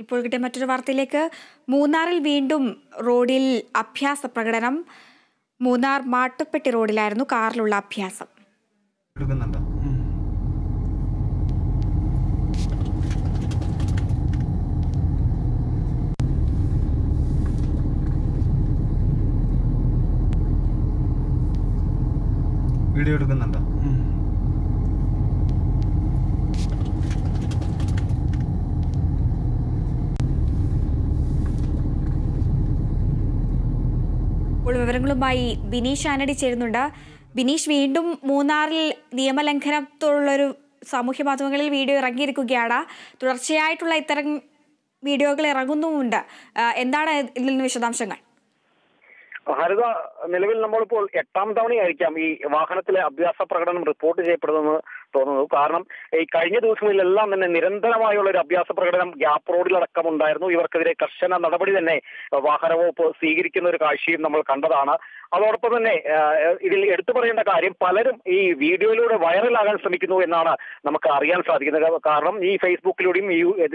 ഇപ്പോൾ കിട്ടിയ മറ്റൊരു വാർത്തയിലേക്ക്. മൂന്നാറിൽ വീണ്ടും റോഡിൽ അഭ്യാസ പ്രകടനം. മൂന്നാർ മാട്ടുപ്പെട്ടി റോഡിലായിരുന്നു കാറിലുള്ള അഭ്യാസം. വീഡിയോ എടുക്കുന്നുണ്ടോ? ഇപ്പോൾ വിവരങ്ങളുമായി ബിനീഷ് ആനഡി ചേരുന്നുണ്ട്. ബിനീഷ്, വീണ്ടും മൂന്നാറിൽ നിയമലംഘനത്തോടുള്ളൊരു സാമൂഹ്യ മാധ്യമങ്ങളിൽ വീഡിയോ ഇറങ്ങിയിരിക്കുകയാണ്. തുടർച്ചയായിട്ടുള്ള ഇത്തരം വീഡിയോകൾ ഇറങ്ങുന്നുമുണ്ട്. എന്താണ് ഇതിൽ നിന്ന് വിശദാംശങ്ങൾ? ഹരിത, നിലവിൽ നമ്മളിപ്പോൾ 8ാം തവണയായിരിക്കാം ഈ വാഹനത്തിലെ അഭ്യാസ പ്രകടനം റിപ്പോർട്ട് ചെയ്യപ്പെടുന്നതെന്ന് തോന്നുന്നു. കാരണം ഈ കഴിഞ്ഞ ദിവസങ്ങളിലെല്ലാം തന്നെ നിരന്തരമായുള്ള ഒരു അഭ്യാസ പ്രകടനം ഗ്യാപ്പ് റോഡിലടക്കം ഉണ്ടായിരുന്നു. ഇവർക്കെതിരെ കർശന നടപടി തന്നെ വാഹന വകുപ്പ് സ്വീകരിക്കുന്ന ഒരു കാഴ്ചയും നമ്മൾ കണ്ടതാണ്. അതോടൊപ്പം തന്നെ ഇതിൽ എടുത്തു പറയേണ്ട കാര്യം, പലരും ഈ വീഡിയോയിലൂടെ വൈറലാകാൻ ശ്രമിക്കുന്നു എന്നാണ് നമുക്ക് അറിയാൻ സാധിക്കുന്നത്. കാരണം ഈ ഫേസ്ബുക്കിലൂടെയും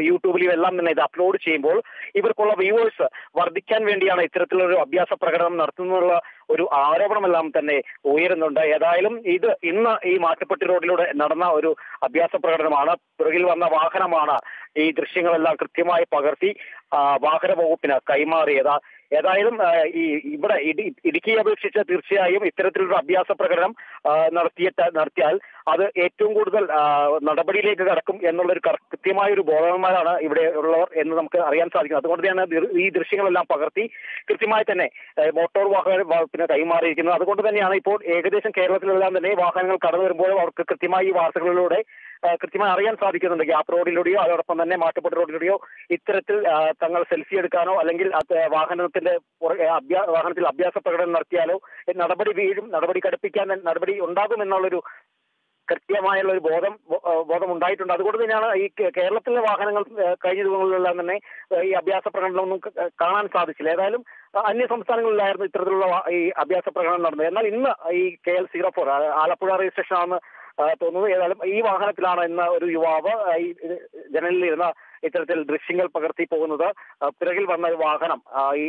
യൂട്യൂബിലും എല്ലാം തന്നെ ഇത് അപ്ലോഡ് ചെയ്യുമ്പോൾ ഇവർക്കുള്ള വ്യൂവേഴ്സ് വർദ്ധിക്കാൻ വേണ്ടിയാണ് ഇത്തരത്തിലൊരു അഭ്യാസ പ്രകടനം നടത്തുന്നുള്ള ഒരു ആരോപണമെല്ലാം തന്നെ ഉയരുന്നുണ്ട്. ഏതായാലും ഇത് ഇന്ന് ഈ മാട്ടുപ്പെട്ടി റോഡിലൂടെ നടന്ന ഒരു അഭ്യാസ പ്രകടനമാണ്. പിറകിൽ വന്ന വാഹനമാണ് ഈ ദൃശ്യങ്ങളെല്ലാം കൃത്യമായി പകർത്തി വാഹന വകുപ്പിന് കൈമാറിയത്. ഏതായാലും ഇവിടെ ഇടുക്കിയെ അപേക്ഷിച്ച് തീർച്ചയായും ഇത്തരത്തിലൊരു അഭ്യാസ പ്രകടനം നടത്തിയാൽ അത് ഏറ്റവും കൂടുതൽ നടപടിയിലേക്ക് കടക്കും എന്നുള്ളൊരു കൃത്യമായ ഒരു ബോധവാന്മാരാണ് ഇവിടെ ഉള്ളവർ എന്ന് നമുക്ക് അറിയാൻ സാധിക്കും. അതുകൊണ്ട് തന്നെ ഈ ദൃശ്യങ്ങളെല്ലാം പകർത്തി കൃത്യമായി തന്നെ മോട്ടോർ വാഹന വകുപ്പിന് കൈമാറിയിരിക്കുന്നത്. അതുകൊണ്ട് തന്നെയാണ് ഇപ്പോൾ ഏകദേശം കേരളത്തിലെല്ലാം തന്നെ വാഹനങ്ങൾ കടന്നു വരുമ്പോൾ അവർക്ക് കൃത്യമായി ഈ വാർത്തകളിലൂടെ കൃത്യമായി അറിയാൻ സാധിക്കുന്നുണ്ട്. ഗ്യാപ്പ് റോഡിലൂടെയോ അതോടൊപ്പം തന്നെ മാട്ടുപ്പെട്ടി റോഡിലൂടെയോ ഇത്തരത്തിൽ തങ്ങൾ സെൽഫി എടുക്കാനോ അല്ലെങ്കിൽ വാഹനത്തിൽ അഭ്യാസ പ്രകടനം നടത്തിയാലോ നടപടി വീഴും, നടപടി കടുപ്പിക്കാൻ നടപടി ഉണ്ടാകും എന്നുള്ളൊരു കൃത്യമായുള്ള ഒരു ബോധം ഉണ്ടായിട്ടുണ്ട്. അതുകൊണ്ട് തന്നെയാണ് ഈ കേരളത്തിലെ വാഹനങ്ങൾ കഴിഞ്ഞ ദിവസങ്ങളിലെല്ലാം തന്നെ ഈ അഭ്യാസ പ്രകടനമൊന്നും കാണാൻ സാധിച്ചില്ല. ഏതായാലും അന്യ സംസ്ഥാനങ്ങളിലായിരുന്നു ഇത്തരത്തിലുള്ള ഈ അഭ്യാസ പ്രകടനം നടന്നത്. എന്നാൽ ഇന്ന് ഈ KL04 ആലപ്പുഴ രജിസ്ട്രേഷൻ ആണെന്ന് തോന്നുന്നു. ഏതായാലും ഈ വാഹനത്തിലാണ് ഇന്ന് ഒരു യുവാവ് ഈ ജനലിലിരുന്ന ഇത്തരത്തിൽ ദൃശ്യങ്ങൾ പകർത്തി പോകുന്നത്. പിറകിൽ വന്ന ഒരു വാഹനം ഈ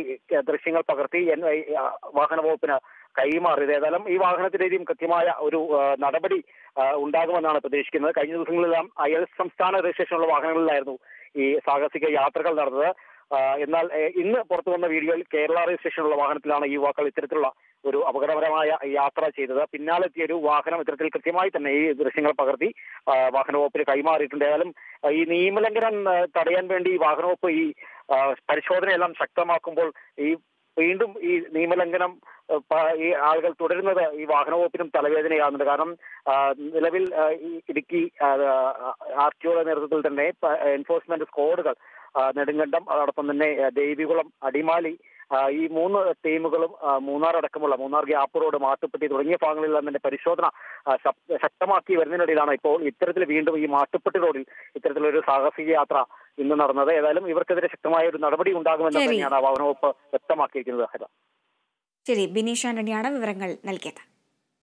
ദൃശ്യങ്ങൾ പകർത്തി വാഹന വകുപ്പിന് കൈമാറിയത്. ഏതായാലും ഈ വാഹനത്തിലേക്കും കൃത്യമായ ഒരു നടപടി ഉണ്ടാകുമെന്നാണ് പ്രതീക്ഷിക്കുന്നത്. കഴിഞ്ഞ ദിവസങ്ങളിലെല്ലാം അയൽ സംസ്ഥാന രജിസ്ട്രേഷനുള്ള വാഹനങ്ങളിലായിരുന്നു ഈ സാഹസിക യാത്രകൾ നടന്നത്. എന്നാൽ ഇന്ന് പുറത്തു വന്ന വീഡിയോയിൽ കേരള രജിസ്ട്രേഷനുള്ള വാഹനത്തിലാണ് ഈ യുവാക്കൾ ഇത്തരത്തിലുള്ള ഒരു അപകടകരമായ യാത്ര ചെയ്തത്. പിന്നാലെത്തിയ ഒരു വാഹനം ഇത്തരത്തിൽ കൃത്യമായി തന്നെ ഈ ദൃശ്യങ്ങൾ പകർത്തി വാഹന വകുപ്പിന് കൈമാറിയിട്ടുണ്ട്. ഏതായാലും ഈ നിയമലംഘനം തടയാൻ വേണ്ടി വാഹന വകുപ്പ് ഈ പരിശോധനയെല്ലാം ശക്തമാക്കുമ്പോൾ വീണ്ടും ഈ നിയമലംഘനം ഈ ആളുകൾ തുടരുന്നത് ഈ വാഹന വകുപ്പിനും തലവേദനയാകുന്നുണ്ട്. കാരണം നിലവിൽ ഇടുക്കി RTOയുടെ നേതൃത്വത്തിൽ തന്നെ എൻഫോഴ്സ്മെന്റ് സ്ക്വാഡുകൾ നെടുങ്കണ്ടം അതോടൊപ്പം തന്നെ ദേവികുളം, അടിമാലി ഈ 3 ടീമുകളും മൂന്നാർ അടക്കമുള്ള മൂന്നാർ ഗ്യാപ്പ് റോഡ്, മാട്ടുപ്പെട്ടി തുടങ്ങിയ ഭാഗങ്ങളിലെല്ലാം തന്നെ പരിശോധന ശക്തമാക്കി വരുന്നതിനിടയിലാണ് ഇപ്പോൾ ഇത്തരത്തിൽ വീണ്ടും ഈ മാട്ടുപ്പെട്ടി റോഡിൽ ഇത്തരത്തിലൊരു സാഹസിക യാത്ര ഇന്ന് നടന്നത്. ഏതായാലും ഇവർക്കെതിരെ ശക്തമായ ഒരു നടപടി ഉണ്ടാകുമെന്ന് തന്നെയാണ് വാഹന വകുപ്പ് വ്യക്തമാക്കിയിരിക്കുന്നത്. ശരി, ബിനീഷ് ആന്റണിയാണ് വിവരങ്ങൾ നൽകിയത്.